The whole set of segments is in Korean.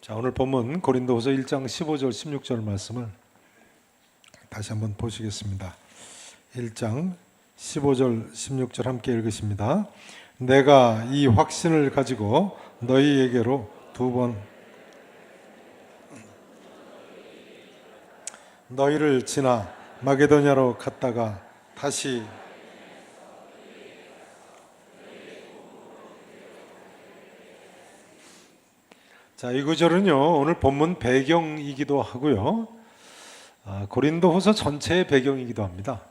자, 오늘 본문 고린도후서 1장 15절 16절 말씀을 다시 한번 보시겠습니다. 1장 15절 16절 함께 읽으십니다. 내가 이 확신을 가지고 너희에게로 두 번 너희를 지나 마게도냐로 갔다가 다시 자, 이 구절은요 오늘 본문 배경이기도 하고요 고린도후서 전체의 배경이기도 합니다.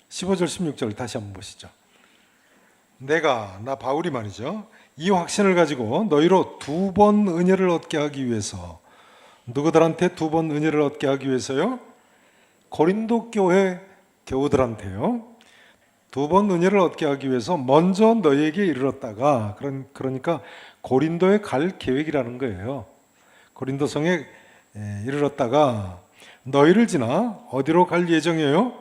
15절 16절 다시 한번 보시죠. 나 바울이 말이죠, 이 확신을 가지고 너희로 두 번 은혜를 얻게 하기 위해서. 누구들한테 두 번 은혜를 얻게 하기 위해서요? 고린도 교회 교우들한테요. 두 번 은혜를 얻게 하기 위해서 먼저 너희에게 이르렀다가, 그러니까 고린도에 갈 계획이라는 거예요. 고린도성에 이르렀다가 너희를 지나 어디로 갈 예정이에요?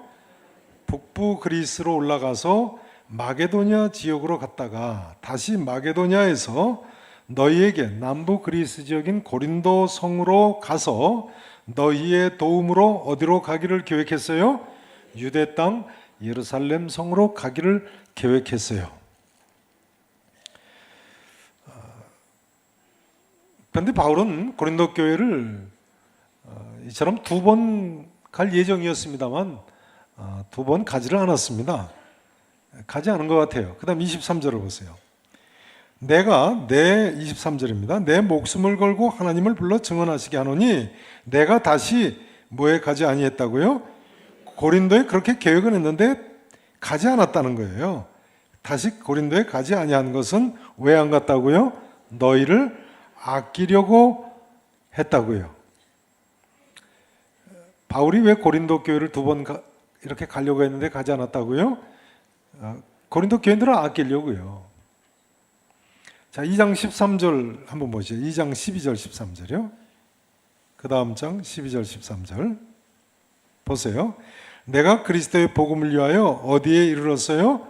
북부 그리스로 올라가서 마게도냐 지역으로 갔다가 다시 마게도냐에서 너희에게 남부 그리스 지역인 고린도 성으로 가서 너희의 도움으로 어디로 가기를 계획했어요? 유대 땅 예루살렘 성으로 가기를 계획했어요. 그런데 바울은 고린도 교회를 이처럼 두 번 갈 예정이었습니다만 두 번 가지를 않았습니다. 가지 않은 것 같아요. 그 다음 23절을 보세요. 내 23절입니다. 내 목숨을 걸고 하나님을 불러 증언하시게 하노니 내가 다시 뭐에 가지 아니했다고요? 고린도에 그렇게 계획은 했는데 가지 않았다는 거예요. 다시 고린도에 가지 아니한 것은 왜 안 갔다고요? 너희를 아끼려고 했다고요. 바울이 왜 고린도 교회를 두 번 이렇게 가려고 했는데 가지 않았다고요? 고린도 교인들을 아끼려고요. 자, 2장 13절 한번 보시죠. 2장 12절 13절이요. 그 다음 장 12절 13절 보세요. 내가 그리스도의 복음을 위하여 어디에 이르렀어요?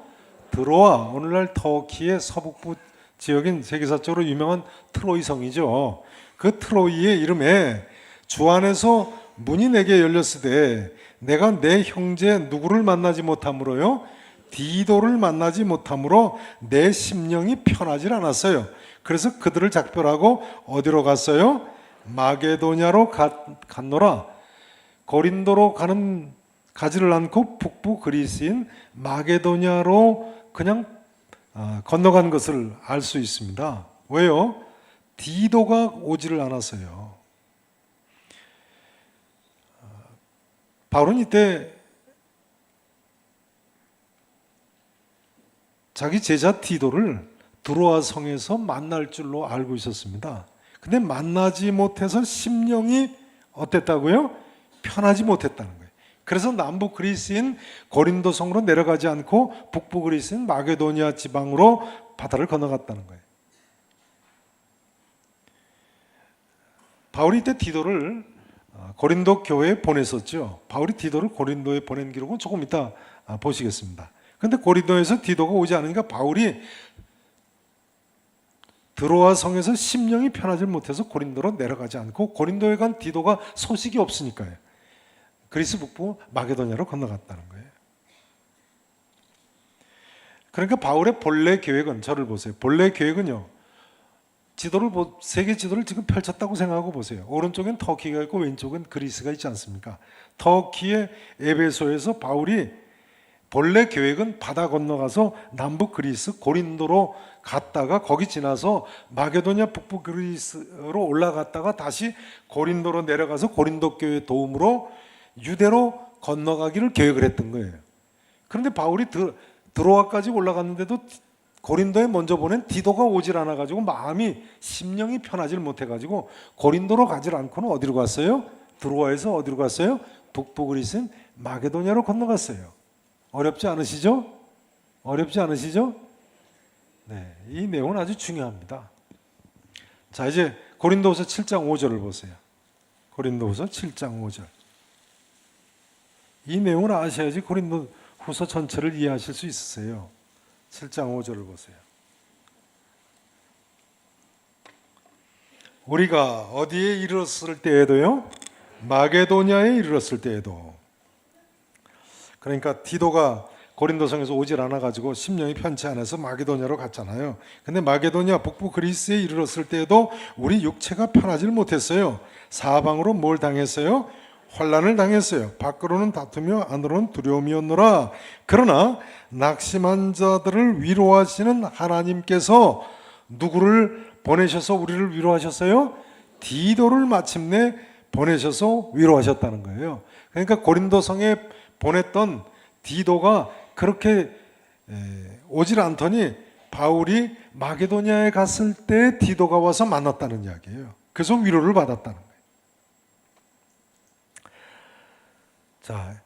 드로아, 오늘날 터키의 서북부 지역인 세계사적으로 유명한 트로이 성이죠. 그 트로이의 이름에 주 안에서 문이 내게 열렸으되 내가 내 형제 누구를 만나지 못함으로요? 디도를 만나지 못함으로 내 심령이 편하질 않았어요. 그래서 그들을 작별하고 어디로 갔어요? 마게도냐로 갔노라. 고린도로 가지를 않고 북부 그리스인 마게도냐로 그냥 건너간 것을 알 수 있습니다. 왜요? 디도가 오지를 않았어요. 바울은 이때 자기 제자 디도를 드로아 성에서 만날 줄로 알고 있었습니다. 근데 만나지 못해서 심령이 어땠다고요? 편하지 못했다는 거예요. 그래서 남부 그리스인 고린도 성으로 내려가지 않고 북부 그리스인 마게도니아 지방으로 바다를 건너갔다는 거예요. 바울이 이때 디도를 고린도 교회에 보냈었죠. 바울이 디도를 고린도에 보낸 기록은 조금 이따 보시겠습니다. 그런데 고린도에서 디도가 오지 않으니까 바울이 드로아 성에서 심령이 편하지 못해서 고린도로 내려가지 않고 고린도에 간 디도가 소식이 없으니까요. 그리스 북부 마게도냐로 건너갔다는 거예요. 그러니까 바울의 본래 계획은, 저를 보세요. 본래 계획은요, 세계 지도를 지금 펼쳤다고 생각하고 보세요. 오른쪽엔 터키가 있고 왼쪽은 그리스가 있지 않습니까? 터키의 에베소에서 바울이 본래 계획은 바다 건너가서 남부 그리스 고린도로 갔다가 거기 지나서 마게도냐 북부 그리스로 올라갔다가 다시 고린도로 내려가서 고린도 교회 도움으로 유대로 건너가기를 계획을 했던 거예요. 그런데 바울이 드로아까지 올라갔는데도 고린도에 먼저 보낸 디도가 오질 않아가지고 심령이 편하질 못해가지고 고린도로 가질 않고는 어디로 갔어요? 드로아에서 어디로 갔어요? 북부 그리스인 마게도냐로 건너갔어요. 어렵지 않으시죠? 어렵지 않으시죠? 네, 이 내용은 아주 중요합니다. 자, 이제 고린도후서 7장 5절을 보세요. 고린도후서 7장 5절. 이 내용을 아셔야지 고린도후서 전체를 이해하실 수 있으세요. 7장 5절을 보세요. 우리가 어디에 이르렀을 때에도요? 마게도냐에 이르렀을 때에도. 그러니까 디도가 고린도성에서 오질 않아가지고 심령이 편치 않아서 마게도냐로 갔잖아요. 근데 마게도냐 북부 그리스에 이르렀을 때에도 우리 육체가 편하지를 못했어요. 사방으로 뭘 당했어요? 환난을 당했어요. 밖으로는 다투며 안으로는 두려움이었노라. 그러나 낙심한 자들을 위로하시는 하나님께서 누구를 보내셔서 우리를 위로하셨어요? 디도를 마침내 보내셔서 위로하셨다는 거예요. 그러니까 고린도성에 보냈던 디도가 그렇게 오질 않더니 바울이 마게도냐에 갔을 때 디도가 와서 만났다는 이야기예요. 그래서 위로를 받았다는 거예요. 자,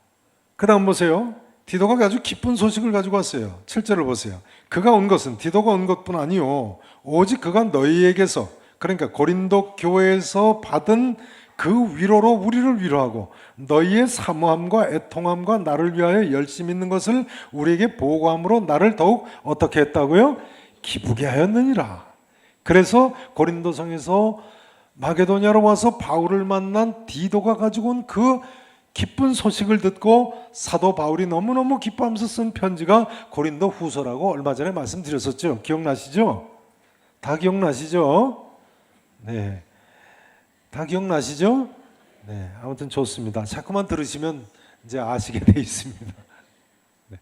그 다음 보세요. 디도가 아주 기쁜 소식을 가지고 왔어요. 7절을 보세요. 그가 온 것은 디도가 온 것뿐 아니요 오직 그가 너희에게서, 그러니까 고린도 교회에서 받은 그 위로로 우리를 위로하고 너희의 사모함과 애통함과 나를 위하여 열심히 있는 것을 우리에게 보고함으로 나를 더욱 어떻게 했다고요? 기쁘게 하였느니라. 그래서 고린도성에서 마게도냐로 와서 바울을 만난 디도가 가지고 온 그 기쁜 소식을 듣고 사도 바울이 너무너무 기뻐하면서 쓴 편지가 고린도 후서라고 얼마 전에 말씀드렸었죠. 기억나시죠? 다 기억나시죠? 네. 다 기억나시죠? 네. 아무튼 좋습니다. 자꾸만 들으시면 이제 아시게 돼 있습니다. 네.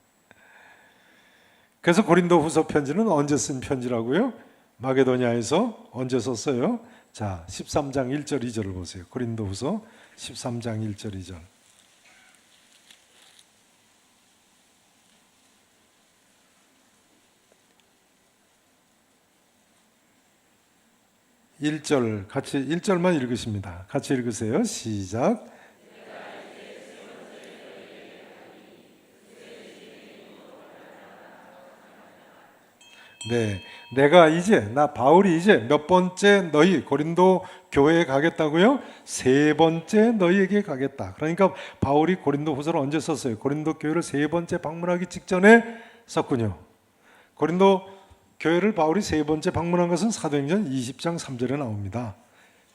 그래서 고린도 후서 편지는 언제 쓴 편지라고요? 마게도냐에서 언제 썼어요? 자, 13장 1절 2절을 보세요. 고린도 후서 13장 1절 2절. 1절 같이 1절만 읽으십니다. 같이 읽으세요. 시작. 네, 내가 이제 나 바울이 이제 몇 번째 너희 고린도 교회에 가겠다고요? 세 번째 너희에게 가겠다. 그러니까 바울이 고린도 후서를 언제 썼어요? 고린도 교회를 세 번째 방문하기 직전에 썼군요. 고린도 교회를 바울이 세 번째 방문한 것은 사도행전 20장 3절에 나옵니다.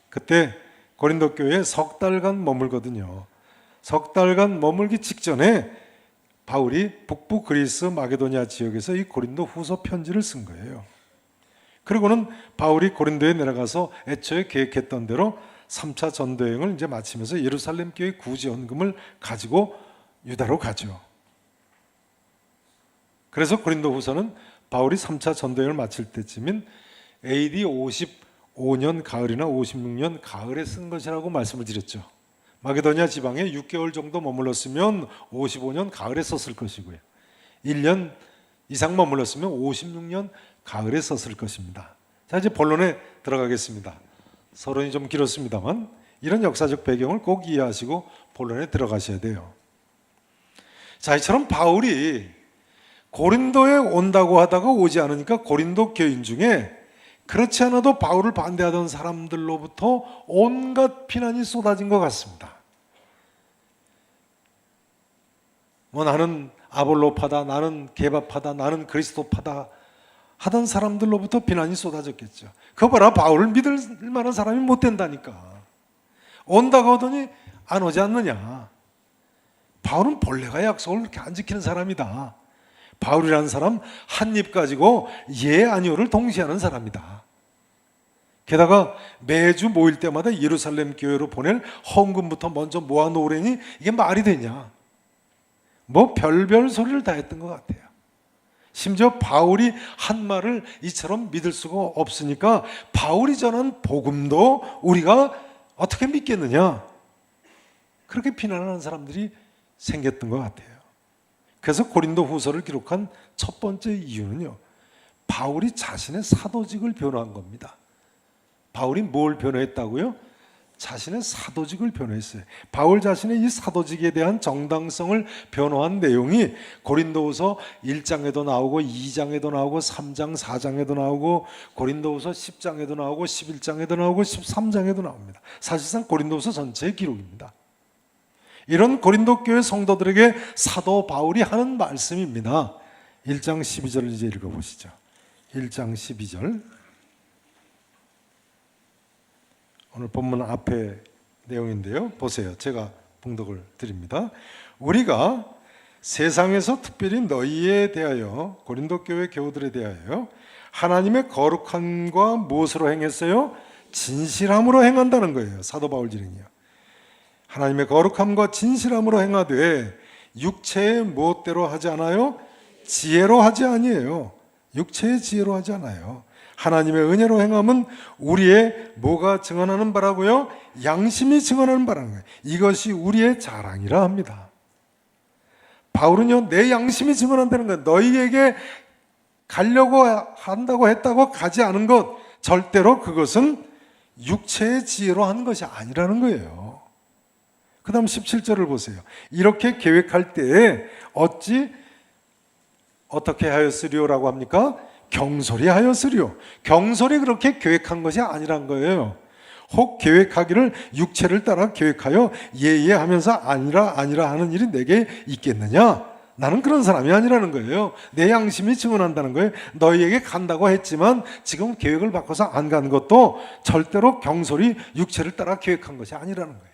그때 고린도 교회에 석 달간 머물거든요. 석 달간 머물기 직전에 바울이 북부 그리스 마게도냐 지역에서 이 고린도 후서 편지를 쓴 거예요. 그리고는 바울이 고린도에 내려가서 애초에 계획했던 대로 3차 전도여행을 이제 마치면서 예루살렘 교회 구제헌금을 가지고 유다로 가죠. 그래서 고린도 후서는 바울이 3차 전도여행을 마칠 때쯤인 AD 55년 가을이나 56년 가을에 쓴 것이라고 말씀을 드렸죠. 마게도냐 지방에 6개월 정도 머물렀으면 55년 가을에 썼을 것이고요. 1년 이상 머물렀으면 56년 가을에 썼을 것입니다. 자, 이제 본론에 들어가겠습니다. 서론이 좀 길었습니다만 이런 역사적 배경을 꼭 이해하시고 본론에 들어가셔야 돼요. 자, 이처럼 바울이 고린도에 온다고 하다가 오지 않으니까 고린도 교인 중에 그렇지 않아도 바울을 반대하던 사람들로부터 온갖 비난이 쏟아진 것 같습니다. 뭐 나는 아볼로파다, 나는 게바파다, 나는 그리스도파다 하던 사람들로부터 비난이 쏟아졌겠죠. 그거 봐라, 바울을 믿을 만한 사람이 못 된다니까. 온다고 하더니 안 오지 않느냐. 바울은 본래가 약속을 그렇게 안 지키는 사람이다. 바울이라는 사람 한 입 가지고 예 아니오를 동시에 하는 사람이다. 게다가 매주 모일 때마다 예루살렘 교회로 보낼 헌금부터 먼저 모아놓으려니 이게 말이 되냐. 뭐 별별 소리를 다 했던 것 같아요. 심지어 바울이 한 말을 이처럼 믿을 수가 없으니까 바울이 전한 복음도 우리가 어떻게 믿겠느냐. 그렇게 비난하는 사람들이 생겼던 것 같아요. 그래서 고린도 후서를 기록한 첫 번째 이유는요, 바울이 자신의 사도직을 변호한 겁니다. 바울이 뭘 변호했다고요? 자신의 사도직을 변호했어요. 바울 자신의 이 사도직에 대한 정당성을 변호한 내용이 고린도후서 1장에도 나오고 2장에도 나오고 3장, 4장에도 나오고 고린도후서 10장에도 나오고 11장에도 나오고 13장에도 나옵니다. 사실상 고린도후서 전체의 기록입니다. 이런 고린도 교회 성도들에게 사도 바울이 하는 말씀입니다. 1장 12절을 이제 읽어보시죠. 1장 12절. 오늘 본문 앞에 내용인데요. 보세요. 제가 봉독을 드립니다. 우리가 세상에서 특별히 너희에 대하여, 고린도 교회 교우들에 대하여 하나님의 거룩함과 무엇으로 행했어요? 진실함으로 행한다는 거예요. 사도 바울 지령이요. 하나님의 거룩함과 진실함으로 행하되 육체의 무엇대로 하지 않아요? 지혜로 하지 아니에요. 육체의 지혜로 하지 않아요. 하나님의 은혜로 행함은 우리의 뭐가 증언하는 바라고요? 양심이 증언하는 바라는 거예요. 이것이 우리의 자랑이라 합니다. 바울은요, 내 양심이 증언한다는 거예요. 너희에게 가려고 한다고 했다고 가지 않은 것, 절대로 그것은 육체의 지혜로 하는 것이 아니라는 거예요. 그 다음 17절을 보세요. 이렇게 계획할 때에 어떻게 하였으리오라고 합니까? 경솔히 하였으리오. 경솔히 그렇게 계획한 것이 아니란 거예요. 혹 계획하기를 육체를 따라 계획하여 예하면서 아니라 하는 일이 내게 있겠느냐? 나는 그런 사람이 아니라는 거예요. 내 양심이 증언한다는 거예요. 너희에게 간다고 했지만 지금 계획을 바꿔서 안 간 것도 절대로 경솔히 육체를 따라 계획한 것이 아니라는 거예요.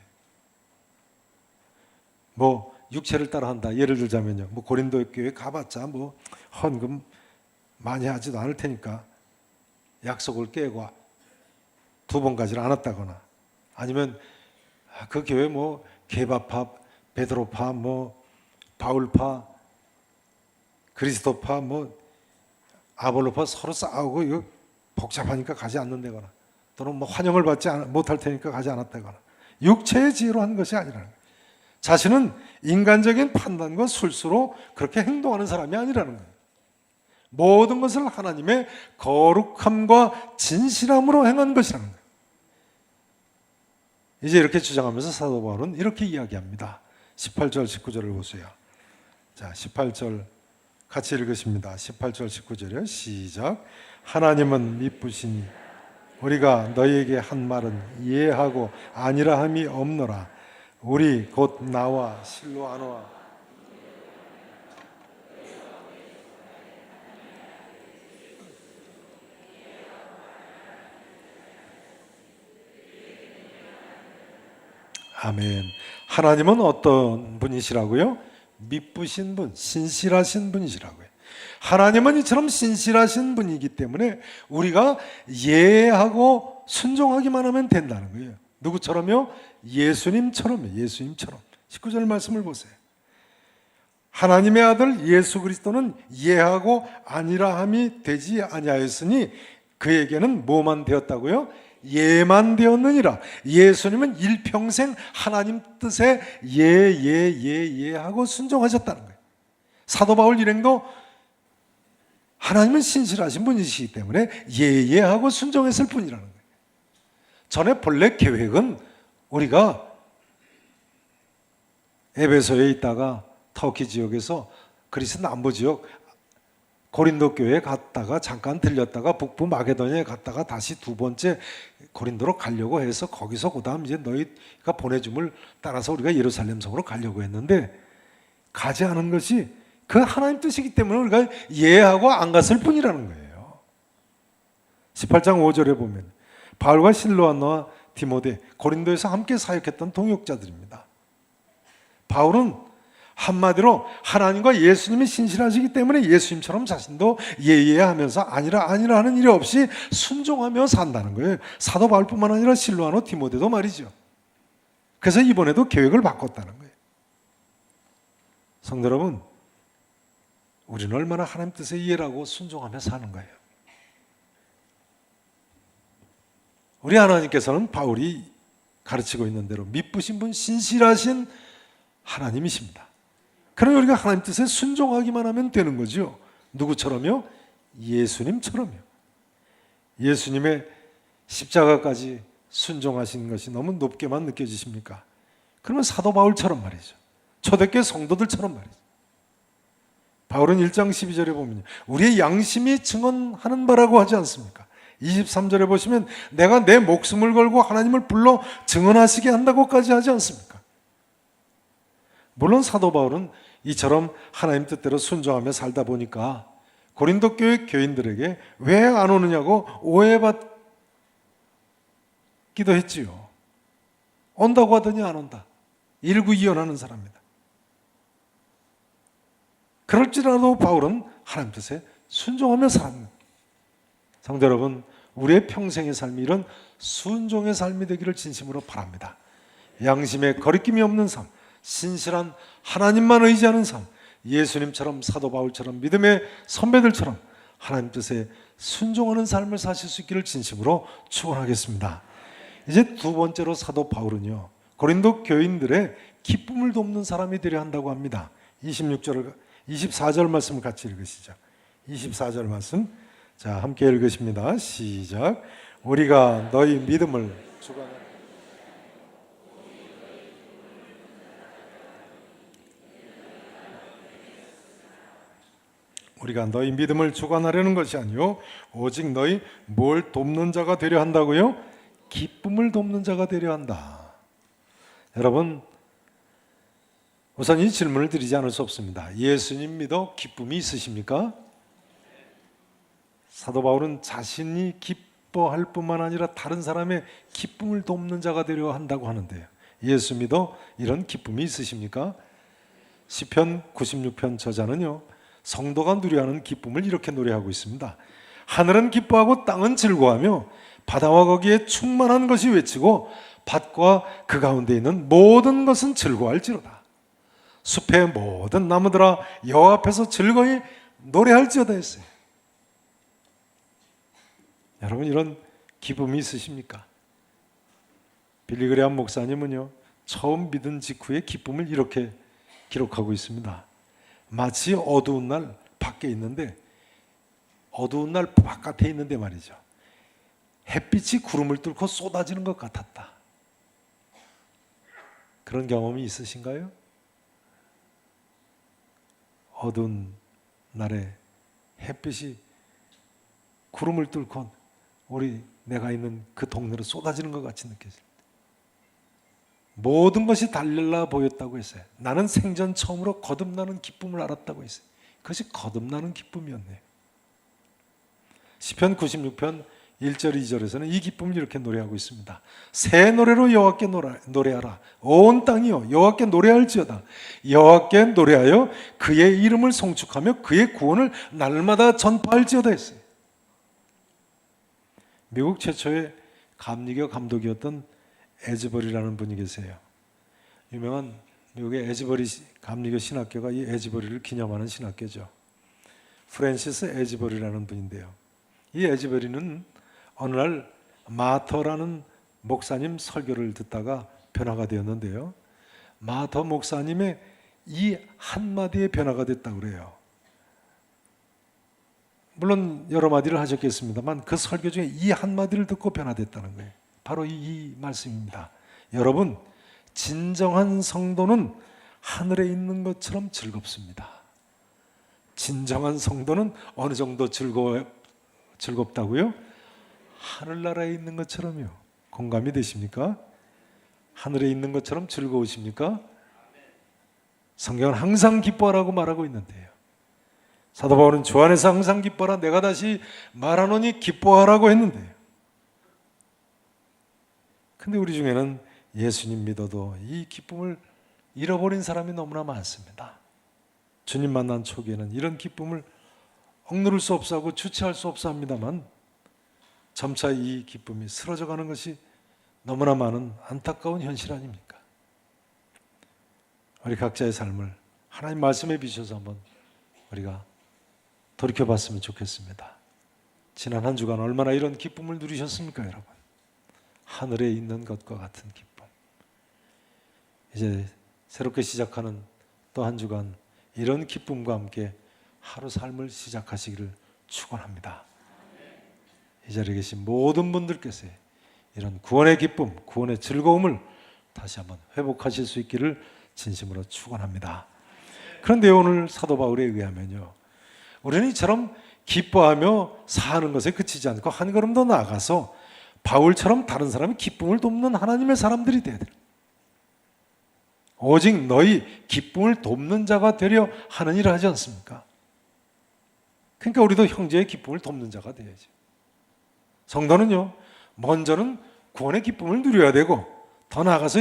뭐 육체를 따라 한다. 예를 들자면요. 뭐 고린도 교회 가봤자 뭐 헌금 많이 하지도 않을 테니까 약속을 깨고 2번 가지를 않았다거나, 아니면 그 교회 뭐 게바파, 베드로파, 뭐 바울파, 그리스도파, 뭐 아볼로파 서로 싸우고 이거 복잡하니까 가지 않는다거나, 또는 뭐 환영을 받지 못할 테니까 가지 않았다거나, 육체의 지혜로 한 것이 아니라는 거예요. 자신은 인간적인 판단과 술수로 그렇게 행동하는 사람이 아니라는 거예요. 모든 것을 하나님의 거룩함과 진실함으로 행한 것이라는 거예요. 이제 이렇게 주장하면서 사도 바울은 이렇게 이야기합니다. 18절 19절을 보세요. 자, 18절 같이 읽으십니다. 18절 19절이요. 시작. 하나님은 미쁘시니 우리가 너희에게 한 말은 이해하고 아니라 함이 없노라. 우리 곧 나와 실로아노와 아멘. 하나님은 어떤 분이시라고요? 미쁘신 분, 신실하신 분이시라고요. 하나님은 이처럼 신실하신 분이기 때문에 우리가 예하고 순종하기만 하면 된다는 거예요. 누구처럼요? 예수님처럼요. 예수님처럼. 19절 말씀을 보세요. 하나님의 아들 예수 그리스도는 예하고 아니라함이 되지 아니하였으니 그에게는 뭐만 되었다고요? 예만 되었느니라. 예수님은 일평생 하나님 뜻에 예하고 순종하셨다는 거예요. 사도 바울 일행도 하나님은 신실하신 분이시기 때문에 예하고 순종했을 뿐이라는 거예요. 전에 본래 계획은 우리가 에베소에 있다가 터키 지역에서 그리스 남부 지역 고린도 교회에 갔다가 잠깐 들렸다가 북부 마게도니아에 갔다가 다시 2번째 고린도로 가려고 해서 거기서 그 다음 이제 너희가 보내줌을 따라서 우리가 예루살렘 성으로 가려고 했는데 가지 않은 것이 그 하나님 뜻이기 때문에 우리가 예하고 안 갔을 뿐이라는 거예요. 18장 5절에 보면 바울과 실로아노와 디모데 고린도에서 함께 사역했던 동역자들입니다. 바울은 한마디로 하나님과 예수님이 신실하시기 때문에 예수님처럼 자신도 예하면서 아니라 하는 일이 없이 순종하며 산다는 거예요. 사도 바울뿐만 아니라 실로아노 디모데도 말이죠. 그래서 이번에도 계획을 바꿨다는 거예요. 성도 여러분, 우리는 얼마나 하나님 뜻에 이해하고 순종하며 사는 거예요. 우리 하나님께서는 바울이 가르치고 있는 대로 미쁘신 분, 신실하신 하나님이십니다. 그럼 우리가 하나님 뜻에 순종하기만 하면 되는 거죠. 누구처럼요? 예수님처럼요. 예수님의 십자가까지 순종하신 것이 너무 높게만 느껴지십니까? 그러면 사도 바울처럼 말이죠. 초대교회 성도들처럼 말이죠. 바울은 1장 12절에 보면 우리의 양심이 증언하는 바라고 하지 않습니까? 23절에 보시면 내가 내 목숨을 걸고 하나님을 불러 증언하시게 한다고까지 하지 않습니까? 물론 사도 바울은 이처럼 하나님 뜻대로 순종하며 살다 보니까 고린도 교회 교인들에게 왜 안 오느냐고 오해받게 기도했지요. 온다고 하더니 안 온다. 일구이연하는 사람이다. 그럴지라도 바울은 하나님 뜻에 순종하며 살았습니다. 성도 여러분, 우리의 평생의 삶이 이런 순종의 삶이 되기를 진심으로 바랍니다. 양심에 거리낌이 없는 삶, 신실한 하나님만 의지하는 삶, 예수님처럼, 사도 바울처럼, 믿음의 선배들처럼 하나님 뜻에 순종하는 삶을 사실 수 있기를 진심으로 축원하겠습니다. 이제 두 번째로 사도 바울은요, 고린도 교인들의 기쁨을 돕는 사람이 되려 한다고 합니다. 24절 말씀을 같이 읽으시죠. 24절 말씀, 자, 함께 읽으십니다. 시작. 우리가 너희 믿음을 주관하라. 우리가 너희 믿음을 주관하려는 것이 아니요 오직 너희 뭘 돕는 자가 되려 한다고요? 기쁨을 돕는 자가 되려 한다. 여러분, 우선 이 질문을 드리지 않을 수 없습니다. 예수님 믿어 기쁨이 있으십니까? 사도 바울은 자신이 기뻐할 뿐만 아니라 다른 사람의 기쁨을 돕는 자가 되려 한다고 하는데요. 예수 믿어 이런 기쁨이 있으십니까? 시편 96편 저자는요, 성도가 누려하는 기쁨을 이렇게 노래하고 있습니다. 하늘은 기뻐하고 땅은 즐거워하며 바다와 거기에 충만한 것이 외치고 밭과 그 가운데 있는 모든 것은 즐거워할지로다. 숲의 모든 나무들아 여호와 앞에서 즐거이 노래할지어다 했어요. 여러분, 이런 기쁨이 있으십니까? 빌리그레함 목사님은요, 처음 믿은 직후의 기쁨을 이렇게 기록하고 있습니다. 마치 어두운 날 밖에 있는데, 어두운 날 바깥에 있는데 말이죠, 햇빛이 구름을 뚫고 쏟아지는 것 같았다. 그런 경험이 있으신가요? 어두운 날에 햇빛이 구름을 뚫고 내가 있는 그 동네로 쏟아지는 것 같이 느껴질 때, 모든 것이 달라 보였다고 했어요. 나는 생전 처음으로 거듭나는 기쁨을 알았다고 했어요. 그것이 거듭나는 기쁨이었네요. 시편 96편 1절 2절에서는 이 기쁨을 이렇게 노래하고 있습니다. 새 노래로 여호와께 노래하라. 온 땅이여 여호와께 노래할지어다. 여호와께 노래하여 그의 이름을 송축하며 그의 구원을 날마다 전파할지어다 했어요. 미국 최초의 감리교 감독이었던 에즈버리라는 분이 계세요. 유명한 미국의 에즈버리 감리교 신학교가 이 에즈버리를 기념하는 신학교죠. 프랜시스 에즈버리라는 분인데요. 이 에즈버리는 어느 날 마터라는 목사님 설교를 듣다가 변화가 되었는데요. 마터 목사님의 이 한마디에 변화가 됐다고 그래요. 물론 여러 마디를 하셨겠습니다만 그 설교 중에 이 한마디를 듣고 변화됐다는 거예요. 바로 이 말씀입니다. 여러분, 진정한 성도는 하늘에 있는 것처럼 즐겁습니다. 진정한 성도는 어느 정도 즐겁다고요? 하늘나라에 있는 것처럼요. 공감이 되십니까? 하늘에 있는 것처럼 즐거우십니까? 성경은 항상 기뻐하라고 말하고 있는데요. 사도 바울은 주 안에서 항상 기뻐하라, 내가 다시 말하노니 기뻐하라고 했는데요. 근데 우리 중에는 예수님 믿어도 이 기쁨을 잃어버린 사람이 너무나 많습니다. 주님 만난 초기에는 이런 기쁨을 억누를 수 없어 하고 주체할 수 없어 합니다만 점차 이 기쁨이 쓰러져가는 것이 너무나 많은 안타까운 현실 아닙니까? 우리 각자의 삶을 하나님 말씀에 비춰서 한번 우리가 돌이켜봤으면 좋겠습니다. 지난 한 주간 얼마나 이런 기쁨을 누리셨습니까, 여러분? 하늘에 있는 것과 같은 기쁨. 이제 새롭게 시작하는 또 한 주간 이런 기쁨과 함께 하루 삶을 시작하시기를 축원합니다. 이 자리에 계신 모든 분들께서 이런 구원의 기쁨, 구원의 즐거움을 다시 한번 회복하실 수 있기를 진심으로 축원합니다. 그런데 오늘 사도 바울에 의하면요, 우리는 이처럼 기뻐하며 사는 것에 그치지 않고 한 걸음 더 나아가서 바울처럼 다른 사람의 기쁨을 돕는 하나님의 사람들이 되어야 돼요. 오직 너희 기쁨을 돕는 자가 되려 하는 일을 하지 않습니까? 그러니까 우리도 형제의 기쁨을 돕는 자가 되어야죠. 성도는요, 먼저는 구원의 기쁨을 누려야 되고, 더 나아가서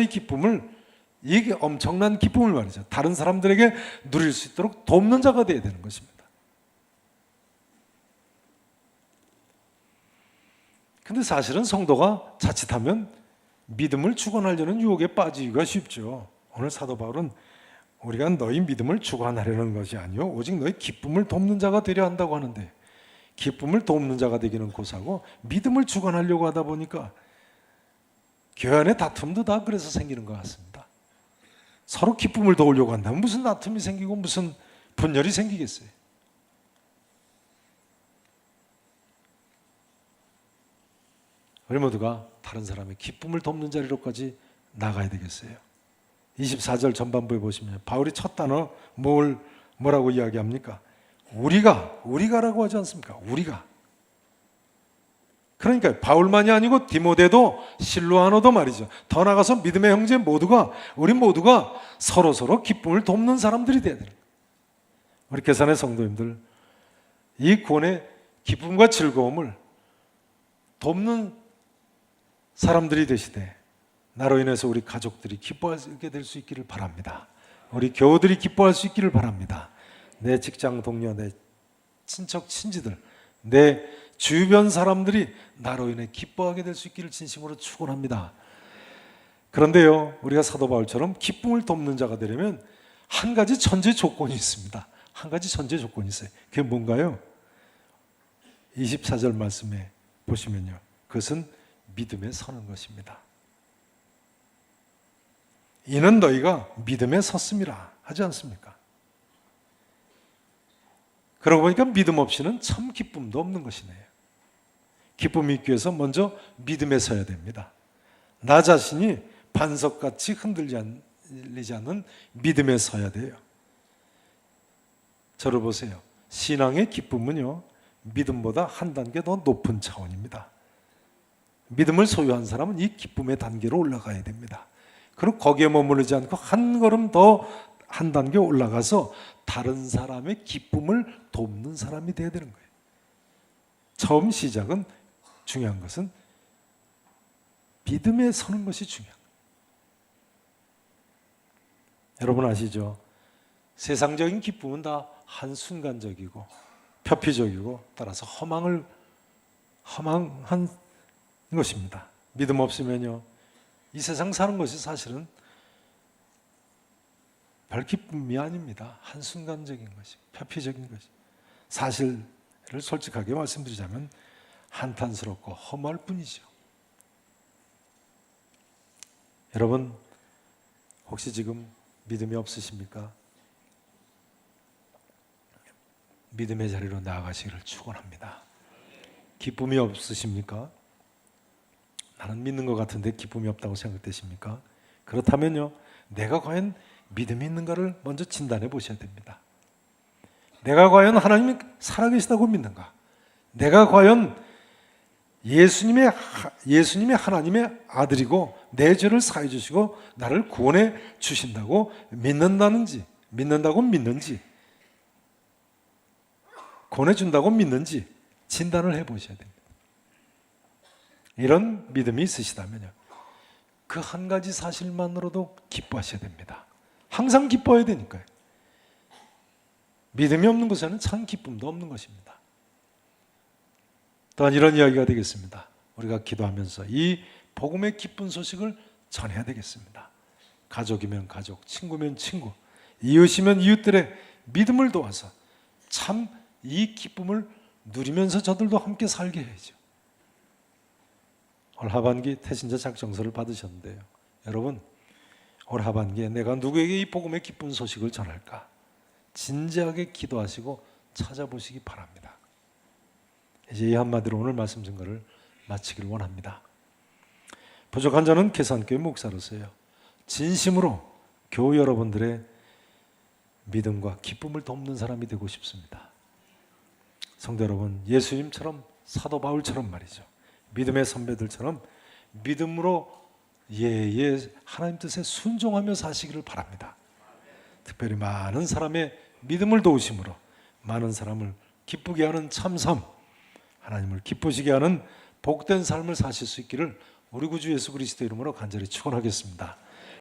이게 엄청난 기쁨을 말이죠. 다른 사람들에게 누릴 수 있도록 돕는 자가 되어야 되는 것입니다. 근데 사실은 성도가 자칫하면 믿음을 주관하려는 유혹에 빠지기가 쉽죠. 오늘 사도 바울은 우리가 너희 믿음을 주관하려는 것이 아니요 오직 너희 기쁨을 돕는 자가 되려 한다고 하는데, 기쁨을 돕는 자가 되기는 고사고 믿음을 주관하려고 하다 보니까 교회 안의 다툼도 다 그래서 생기는 것 같습니다. 서로 기쁨을 도우려고 한다면 무슨 다툼이 생기고 무슨 분열이 생기겠어요. 우리 모두가 다른 사람의 기쁨을 돕는 자리로까지 나가야 되겠어요. 24절 전반부에 보시면 바울이 첫 단어 뭐라고 이야기합니까? 우리가라고 하지 않습니까? 우리가. 그러니까 바울만이 아니고 디모데도 실로아노도 말이죠. 더 나아가서 믿음의 형제 우리 모두가 서로 기쁨을 돕는 사람들이 돼야 돼요. 우리 계산의 성도님들, 이 구원의 기쁨과 즐거움을 돕는 사람들이 되시되 나로 인해서 우리 가족들이 기뻐하게 될 수 있기를 바랍니다. 우리 교우들이 기뻐할 수 있기를 바랍니다. 내 직장 동료, 내 친척 친지들, 내 주변 사람들이 나로 인해 기뻐하게 될 수 있기를 진심으로 축원합니다. 그런데요, 우리가 사도 바울처럼 기쁨을 돕는 자가 되려면 한 가지 전제 조건이 있습니다. 한 가지 전제 조건이 있어요. 그게 뭔가요? 24절 말씀에 보시면요, 그것은 믿음에 서는 것입니다. 이는 너희가 믿음에 섰음이라 하지 않습니까? 그러고 보니까 믿음 없이는 참 기쁨도 없는 것이네요. 기쁨이 있기 위해서 먼저 믿음에 서야 됩니다. 나 자신이 반석같이 흔들리지 않는 믿음에 서야 돼요. 저를 보세요. 신앙의 기쁨은요, 믿음보다 한 단계 더 높은 차원입니다. 믿음을 소유한 사람은 이 기쁨의 단계로 올라가야 됩니다. 그리고 거기에 머무르지 않고 한 걸음 더 한 단계 올라가서 다른 사람의 기쁨을 돕는 사람이 되어야 되는 거예요. 처음 시작은, 중요한 것은 믿음에 서는 것이 중요한 거예요. 여러분 아시죠? 세상적인 기쁨은 다 한순간적이고 표피적이고 따라서 허망한 것입니다. 믿음 없으면요, 이 세상 사는 것이 사실은 별 기쁨이 아닙니다. 한순간적인 것이, 표피적인 것이. 사실을 솔직하게 말씀드리자면 한탄스럽고 허무할 뿐이죠. 여러분, 혹시 지금 믿음이 없으십니까? 믿음의 자리로 나아가시기를 축원합니다. 기쁨이 없으십니까? 나는 믿는 것 같은데 기쁨이 없다고 생각되십니까? 그렇다면요, 내가 과연 믿음이 있는가를 먼저 진단해 보셔야 됩니다. 내가 과연 하나님이 살아계시다고 믿는가? 내가 과연 예수님의 하나님의 아들이고 내 죄를 사해 주시고 나를 구원해 주신다고 믿는다고 믿는지, 구원해 준다고 믿는지 진단을 해 보셔야 됩니다. 이런 믿음이 있으시다면요, 그 한 가지 사실만으로도 기뻐하셔야 됩니다. 항상 기뻐해야 되니까요. 믿음이 없는 곳에는 참 기쁨도 없는 것입니다. 또한 이런 이야기가 되겠습니다. 우리가 기도하면서 이 복음의 기쁜 소식을 전해야 되겠습니다. 가족이면 가족, 친구면 친구, 이웃이면 이웃들의 믿음을 도와서 참 이 기쁨을 누리면서 저들도 함께 살게 해야죠. 올 하반기 태신자 작정서를 받으셨는데요, 여러분, 올 하반기에 내가 누구에게 이 복음의 기쁜 소식을 전할까 진지하게 기도하시고 찾아보시기 바랍니다. 이제 이 한마디로 오늘 말씀 증거를 마치기를 원합니다. 부족한 저는 계산교회 목사로서요, 진심으로 교우 여러분들의 믿음과 기쁨을 돕는 사람이 되고 싶습니다. 성도 여러분, 예수님처럼, 사도 바울처럼 말이죠, 믿음의 선배들처럼 믿음으로 하나님 뜻에 순종하며 사시기를 바랍니다. 특별히 많은 사람의 믿음을 도우심으로 많은 사람을 기쁘게 하는 참섬, 하나님을 기쁘시게 하는 복된 삶을 사실 수 있기를 우리 구주 예수 그리스도 이름으로 간절히 축원하겠습니다.